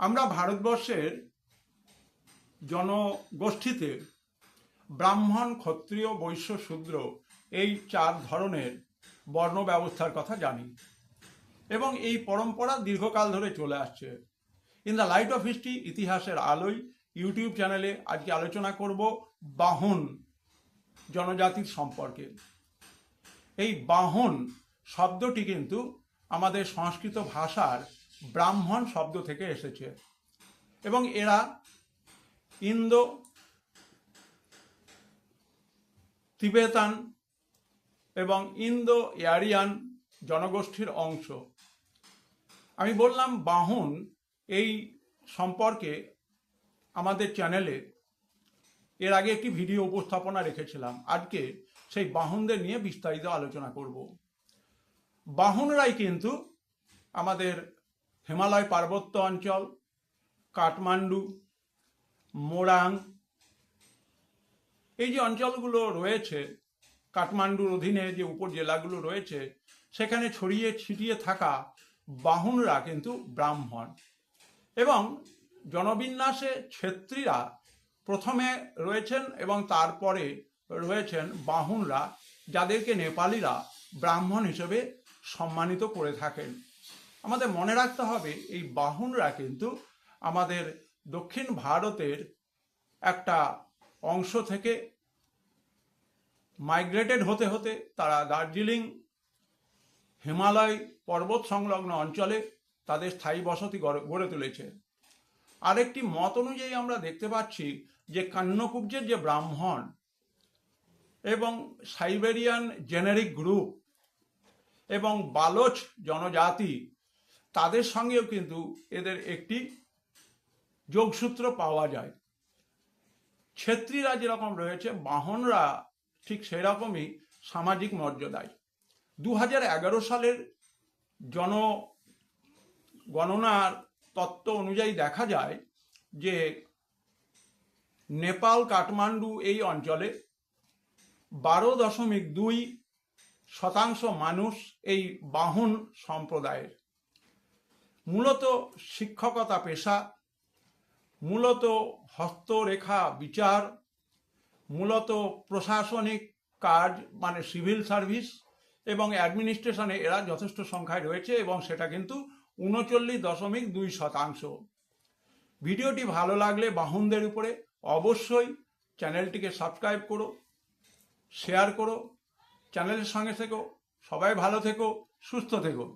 আমরা ভারতবর্ষের জনগোষ্ঠীতে ব্রাহ্মণ, ক্ষত্রিয়, বৈশ্য, শূদ্র এই 4 ধরনের বর্ণ ব্যবস্থার কথা জানি এবং এই পরম্পরা দীর্ঘকাল ধরে চলে আসছে। In the light off history, ইতিহাসের আলোয় ইউটিউব চ্যানেলে আজকে আলোচনা করব বাহন জনজাতির সম্পর্কে। এই বাহন শব্দটি কিন্তু আমাদের সংস্কৃত ভাষার ব্রাহ্মণ শব্দ থেকে এসেছে এবং এরা ইন্দো তিবেতান এবং ইন্দো আরিয়ান জনগোষ্ঠীর অংশ। আমি বললাম বাহন এই সম্পর্কে আমাদের চ্যানেলে এর আগে একটি ভিডিও উপস্থাপনা রেখেছিলাম। আজকে সেই বাহনদের নিয়ে বিস্তারিত আলোচনা করব। বাহনরাই কিন্তু আমাদের হিমালয় পার্বত্য অঞ্চল, কাঠমান্ডু, মোরাং, এই যে অঞ্চলগুলো রয়েছে, কাঠমান্ডুর অধীনে যে উপজেলাগুলো রয়েছে, সেখানে ছড়িয়ে ছিটিয়ে থাকা বাহনরা কিন্তু ব্রাহ্মণ। এবং জনবিন্যাসে ছেত্রীরা প্রথমে রয়েছেন এবং তারপরে রয়েছেন বাহনরা, যাদেরকে নেপালিরা ব্রাহ্মণ হিসেবে সম্মানিত করে থাকেন। আমাদের মনে রাখতে হবে এই বাহনরা কিন্তু আমাদের দক্ষিণ ভারতের একটা অংশ থেকে মাইগ্রেটেড হতে হতে তারা দার্জিলিং, হিমালয় পর্বত সংলগ্ন অঞ্চলে তাদের স্থায়ী বসতি গড়ে তুলেছে। আরেকটি মত অনুযায়ী আমরা দেখতে পাচ্ছি যে কান্যকুব্জের যে ব্রাহ্মণ এবং সাইবেরিয়ান জেনেরিক গ্রুপ এবং বালোচ জনজাতি, তাদের সঙ্গেও কিন্তু এদের একটি যোগসূত্র পাওয়া যায়। ছেত্রীরা যেরকম রয়েছে, বাহনরা ঠিক সেরকমই সামাজিক মর্যাদায়। 2011 সালের জনগণনার তত্ত্ব অনুযায়ী দেখা যায় যে নেপাল কাঠমান্ডু এই অঞ্চলে 12.2% মানুষ এই বাহন সম্প্রদায়ের। মূলত শিক্ষকতা পেশা, মূলত হস্তরেখা বিচার, মূলত প্রশাসনিক কাজ মানে সিভিল সার্ভিস এবং অ্যাডমিনিস্ট্রেশনে এরা যথেষ্ট সংখ্যায় রয়েছে এবং সেটা কিন্তু 39.2%। ভিডিওটি ভালো লাগলে বাহনদের উপরে অবশ্যই চ্যানেলটিকে সাবস্ক্রাইব করো, শেয়ার করো, চ্যানেলের সঙ্গে থেকো। সবাই ভালো থেকো, সুস্থ থেকো।